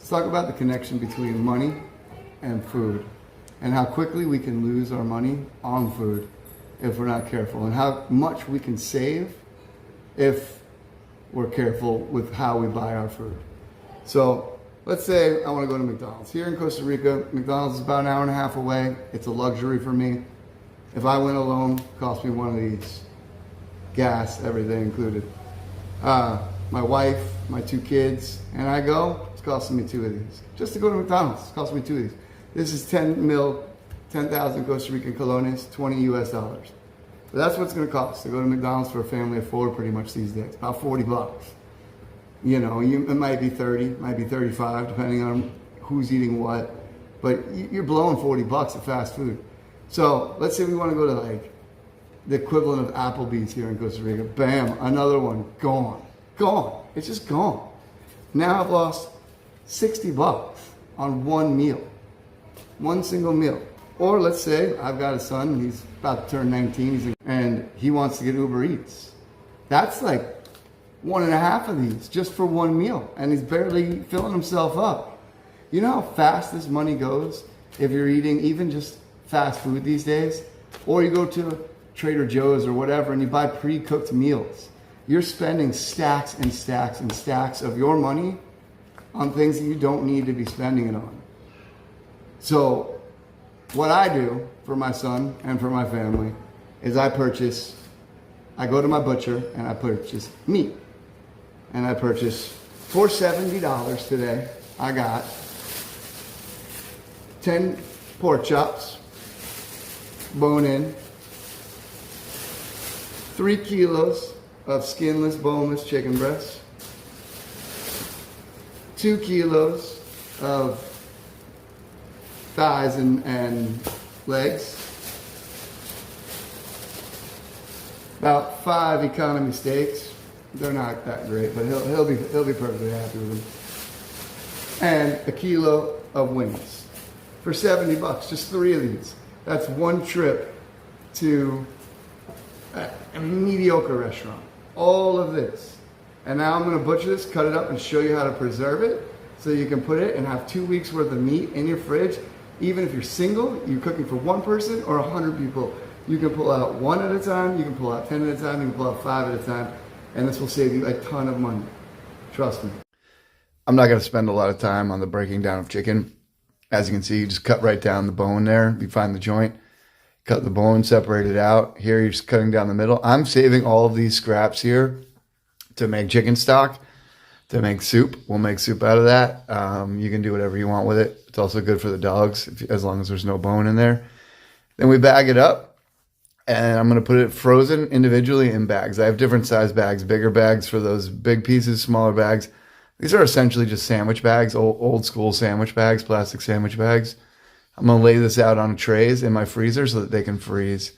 Let's talk about the connection between money and food, and how quickly we can lose our money on food if we're not careful, and how much we can save if we're careful with how we buy our food. So let's say I want to go to McDonald's. Here in Costa Rica, McDonald's is about an hour and a half away. It's a luxury for me. If I went alone, it cost me one of these. Gas, everything included. My wife, my 2 kids, and I go, it's costing me 2 of these. Just to go to McDonald's, it's costing me 2 of these. This is 10,000 Costa Rican colones, 20 US dollars. But that's what it's gonna cost to go to McDonald's for a family of 4 pretty much these days, about 40 bucks. You know, it might be 30, might be 35, depending on who's eating what. But you're blowing 40 bucks at fast food. So let's say we wanna go to like the equivalent of Applebee's here in Costa Rica. Bam, another one, gone. Gone, it's just gone. Now I've lost 60 bucks on one meal, one single meal. Or let's say I've got a son, he's about to turn 19, and he wants to get Uber Eats. That's like 1.5 of these just for one meal, and he's barely filling himself up. You know how fast this money goes if you're eating even just fast food these days? Or you go to Trader Joe's or whatever and you buy pre-cooked meals. You're spending stacks and stacks and stacks of your money on things that you don't need to be spending it on. So what I do for my son and for my family is I go to my butcher and I purchase meat. And I purchase for $70 today. I got 10 pork chops, bone in, 3 kilos of skinless, boneless chicken breasts, 2 kilos of thighs and legs, about 5 economy steaks. They're not that great, but he'll be perfectly happy with them. And a kilo of wings for 70 bucks. Just 3 of these. That's one trip to a mediocre restaurant. All of this. And now I'm going to butcher this, cut it up, and show you how to preserve it so you can put it and have 2 weeks worth of meat in your fridge. Even if you're single, you're cooking for one person or 100 people. You can pull out 1 at a time, you can pull out 10 at a time, you can pull out 5 at a time, and this will save you a ton of money. Trust me. I'm not going to spend a lot of time on the breaking down of chicken. As you can see, you just cut right down the bone there. You find the joint, cut the bone, separate it out. Here, you're just cutting down the middle. I'm saving all of these scraps here to make chicken stock, to make soup. We'll make soup out of that. You can do whatever you want with it. It's also good for the dogs, as long as there's no bone in there. Then we bag it up, and I'm going to put it frozen individually in bags. I have different size bags, bigger bags for those big pieces, smaller bags. These are essentially just sandwich bags, old school sandwich bags, plastic sandwich bags. I'm going to lay this out on trays in my freezer so that they can freeze.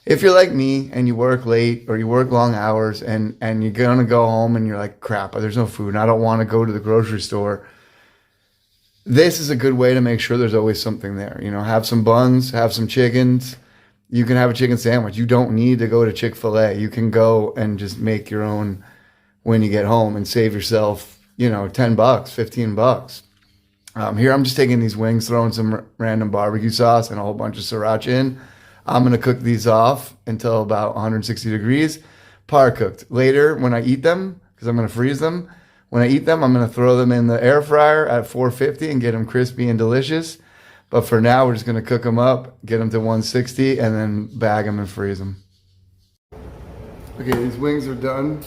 If you're like me and you work late or you work long hours and you're going to go home and you're like, crap, there's no food and I don't want to go to the grocery store, this is a good way to make sure there's always something there. You know, have some buns, have some chickens. You can have a chicken sandwich. You don't need to go to Chick-fil-A. You can go and just make your own when you get home and save yourself, you know, 10 bucks, 15 bucks. Here I'm just taking these wings, throwing some random barbecue sauce and a whole bunch of sriracha in. I'm going to cook these off until about 160 degrees, par cooked. Later, when I eat them, because I'm going to freeze them, when I eat them, I'm going to throw them in the air fryer at 450 and get them crispy and delicious. But for now, we're just going to cook them up, get them to 160, and then bag them and freeze them. Okay, these wings are done.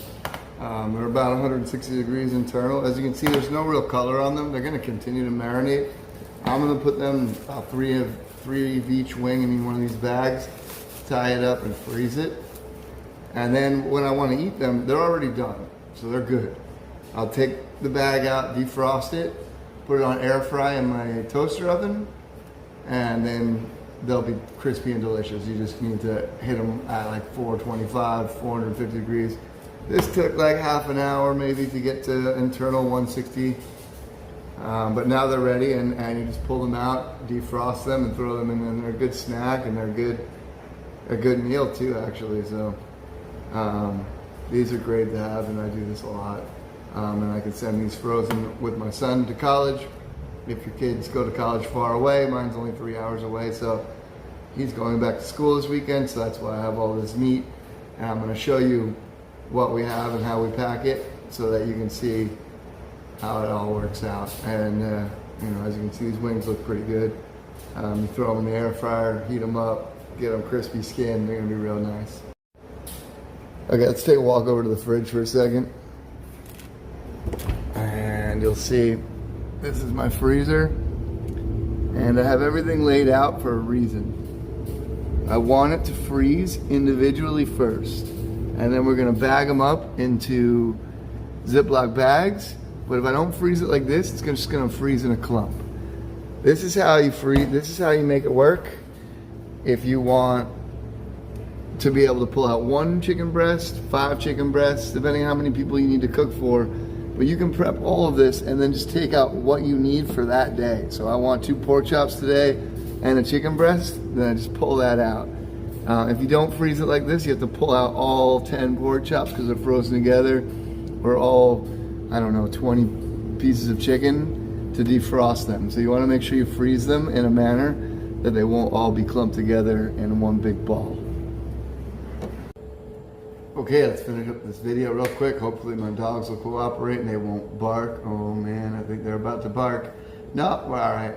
They're about 160 degrees internal. As you can see, there's no real color on them. They're going to continue to marinate. I'm going to put them about 3 of each wing in one of these bags, tie it up and freeze it. And then when I want to eat them, they're already done, so they're good. I'll take the bag out, defrost it, put it on air fry in my toaster oven, and then they'll be crispy and delicious. You just need to hit them at like 425, 450 degrees. This took like half an hour maybe to get to internal 160. But now they're ready, and you just pull them out, defrost them, and throw them in, and they're a good snack, and they're a good meal too, actually. So these are great to have, and I do this a lot. And I can send these frozen with my son to college. If your kids go to college far away, mine's only 3 hours away, so he's going back to school this weekend, so that's why I have all this meat. And I'm going to show you what we have and how we pack it so that you can see how it all works out. And as you can see, these wings look pretty good. You throw them in the air fryer, heat them up, get them crispy skin. They're going to be real nice. Okay, let's take a walk over to the fridge for a second. And you'll see this is my freezer. And I have everything laid out for a reason. I want it to freeze individually first. And then we're going to bag them up into Ziploc bags. But if I don't freeze it like this, it's just going to freeze in a clump. This is how you freeze. This is how you make it work. If you want to be able to pull out 1 chicken breast, 5 chicken breasts, depending on how many people you need to cook for. But you can prep all of this and then just take out what you need for that day. So I want 2 pork chops today and a chicken breast, then I just pull that out. If you don't freeze it like this, you have to pull out all 10 pork chops because they're frozen together, or all, 20 pieces of chicken to defrost them. So you want to make sure you freeze them in a manner that they won't all be clumped together in one big ball. Okay, let's finish up this video real quick. Hopefully my dogs will cooperate and they won't bark. Oh man, I think they're about to bark. No, we're all right.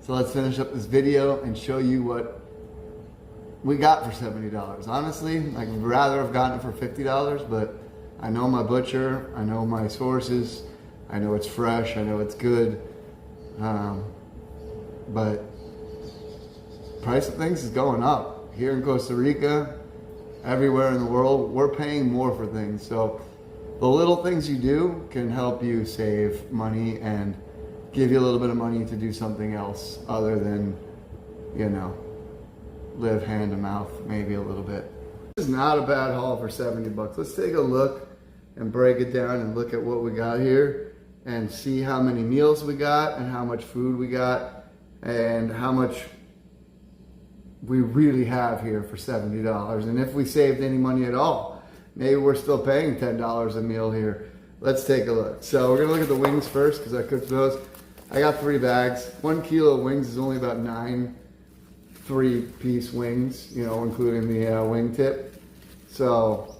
So let's finish up this video and show you what we got for $70. Honestly, I'd rather have gotten it for $50, but I know my butcher, I know my sources, I know it's fresh, I know it's good. But price of things is going up. Here in Costa Rica, everywhere in the world, we're paying more for things. So the little things you do can help you save money and give you a little bit of money to do something else other than, live hand to mouth maybe a little bit. This is not a bad haul for 70 bucks. Let's take a look and break it down and look at what we got here and see how many meals we got and how much food we got and how much we really have here for $70, and if we saved any money at all. Maybe we're still paying $10 a meal here. Let's take a look. So we're gonna look at the wings first because I cooked those. I got 3 bags. 1 kilo of wings is only about 9 3-piece wings, including the wing tip. So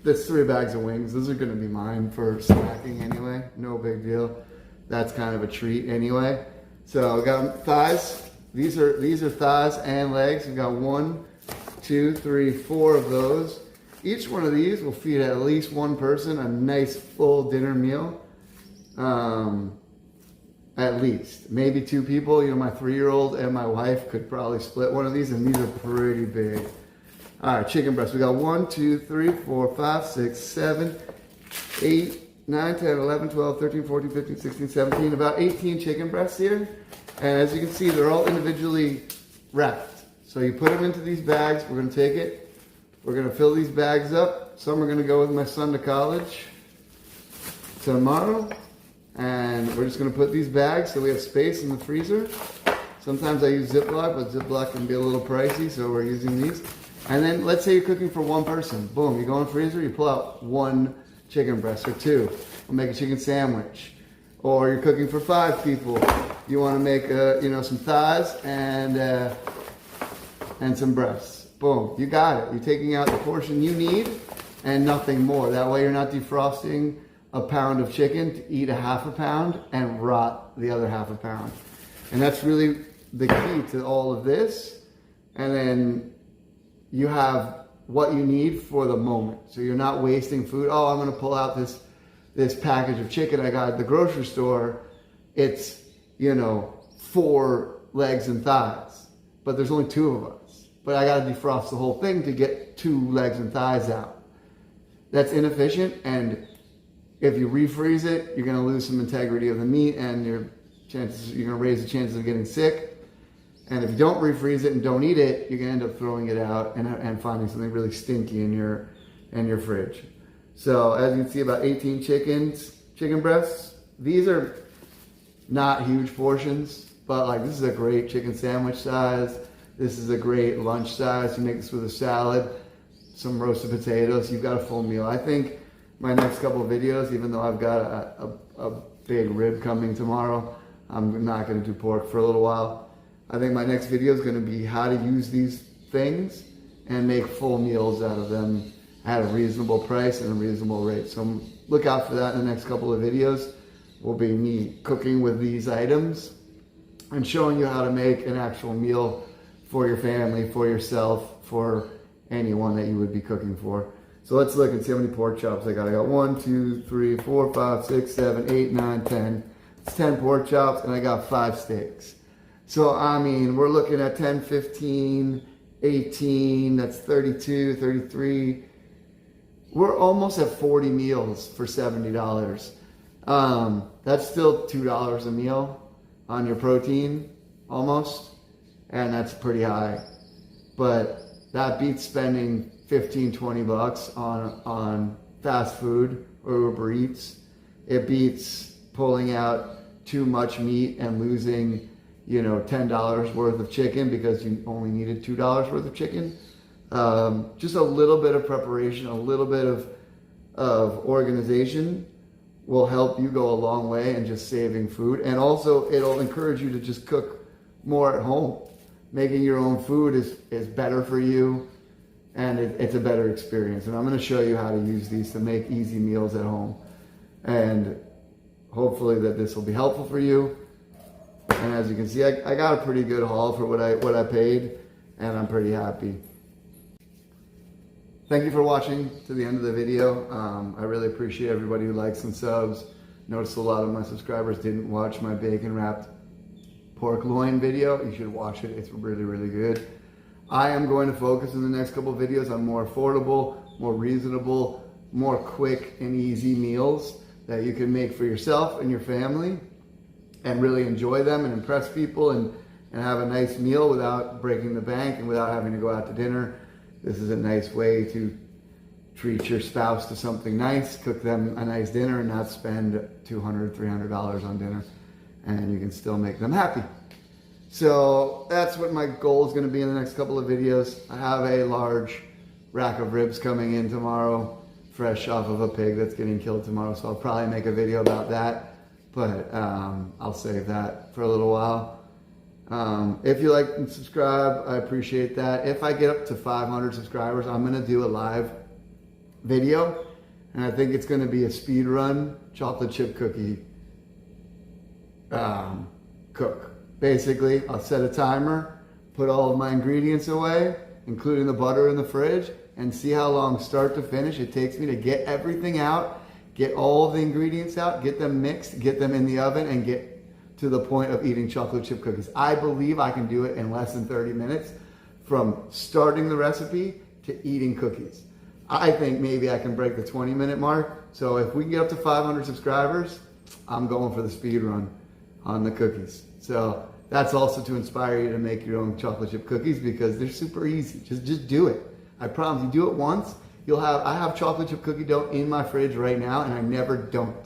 that's 3 bags of wings. Those are gonna be mine for snacking anyway. No big deal. That's kind of a treat anyway. So I got thighs. These are thighs and legs. We've got 1, 2, 3, 4 of those. Each one of these will feed at least one person a nice full dinner meal. At least. Maybe 2 people. My 3-year-old and my wife could probably split one of these, and these are pretty big. All right, chicken breast. We got 1, 2, 3, 4, 5, 6, 7, 8, 9, 10, 11, 12, 13, 14, 15, 16, 17. About 18 chicken breasts here. And as you can see, they're all individually wrapped. So you put them into these bags. We're going to take it. We're going to fill these bags up. Some are going to go with my son to college tomorrow. And we're just going to put these bags so we have space in the freezer. Sometimes I use Ziploc, but Ziploc can be a little pricey, so we're using these. And then let's say you're cooking for 1 person. Boom, you go in the freezer, you pull out 1 chicken breast or 2. We'll make a chicken sandwich. Or you're cooking for 5 people. You want to make some thighs and some breasts. Boom, you got it. You're taking out the portion you need and nothing more. That way you're not defrosting a pound of chicken to eat a half a pound and rot the other half a pound. And that's really the key to all of this. And then you have what you need for the moment. So you're not wasting food. Oh, I'm going to pull out this package of chicken I got at the grocery store. It's 4 legs and thighs, but there's only 2 of us. But I got to defrost the whole thing to get 2 legs and thighs out. That's inefficient, and if you refreeze it, you're going to lose some integrity of the meat, and you're going to raise the chances of getting sick. And if you don't refreeze it and don't eat it, you're going to end up throwing it out and finding something really stinky in your fridge. So as you can see, about 18 chicken breasts. These are not huge portions, but this is a great chicken sandwich size. This is a great lunch size. You make this with a salad, some roasted potatoes. You've got a full meal. I think my next couple of videos, even though I've got a big rib coming tomorrow, I'm not going to do pork for a little while. I think my next video is going to be how to use these things and make full meals out of them at a reasonable price and a reasonable rate. So look out for that in the next couple of videos. Will be me cooking with these items and showing you how to make an actual meal for your family, for yourself, for anyone that you would be cooking for. So let's look and see how many pork chops I got. I got 1, 2, 3, 4, 5, 6, 7, 8, 9, 10. It's 10 pork chops, and I got 5 steaks. So, I mean, we're looking at 10, 15, 18, that's 32, 33. We're almost at 40 meals for $70. That's still $2 a meal on your protein, almost, and that's pretty high. But that beats spending 15, 20 bucks on fast food or Uber Eats. It beats pulling out too much meat and losing, $10 worth of chicken because you only needed $2 worth of chicken. Just a little bit of preparation, a little bit of organization will help you go a long way in just saving food. And also it'll encourage you to just cook more at home. Making your own food is better for you, and it's a better experience. And I'm going to show you how to use these to make easy meals at home. And hopefully that this will be helpful for you. And as you can see, I got a pretty good haul for what I paid, and I'm pretty happy. Thank you for watching to the end of the video. I really appreciate everybody who likes and subs. Noticed a lot of my subscribers didn't watch my bacon wrapped pork loin video. You should watch it. It's really, really good. I am going to focus in the next couple of videos on more affordable, more reasonable, more quick and easy meals that you can make for yourself and your family and really enjoy them and impress people and have a nice meal without breaking the bank and without having to go out to dinner. This is a nice way to treat your spouse to something nice, cook them a nice dinner, and not spend $200, $300 on dinner. And you can still make them happy. So that's what my goal is going to be in the next couple of videos. I have a large rack of ribs coming in tomorrow, fresh off of a pig that's getting killed tomorrow. So I'll probably make a video about that, but I'll save that for a little while. If you like and subscribe, I appreciate that. If I get up to 500 subscribers, I'm going to do a live video, and I think it's going to be a speed run chocolate chip cookie cook. Basically, I'll set a timer, put all of my ingredients away, including the butter in the fridge, and see how long start to finish it takes me to get everything out, get all of the ingredients out, get them mixed, get them in the oven, and get to the point of eating chocolate chip cookies. I believe I can do it in less than 30 minutes from starting the recipe to eating cookies. I think maybe I can break the 20-minute mark. So if we can get up to 500 subscribers, I'm going for the speed run on the cookies. So that's also to inspire you to make your own chocolate chip cookies because they're super easy. Just do it. I promise you, do it once. I have chocolate chip cookie dough in my fridge right now, and I never don't.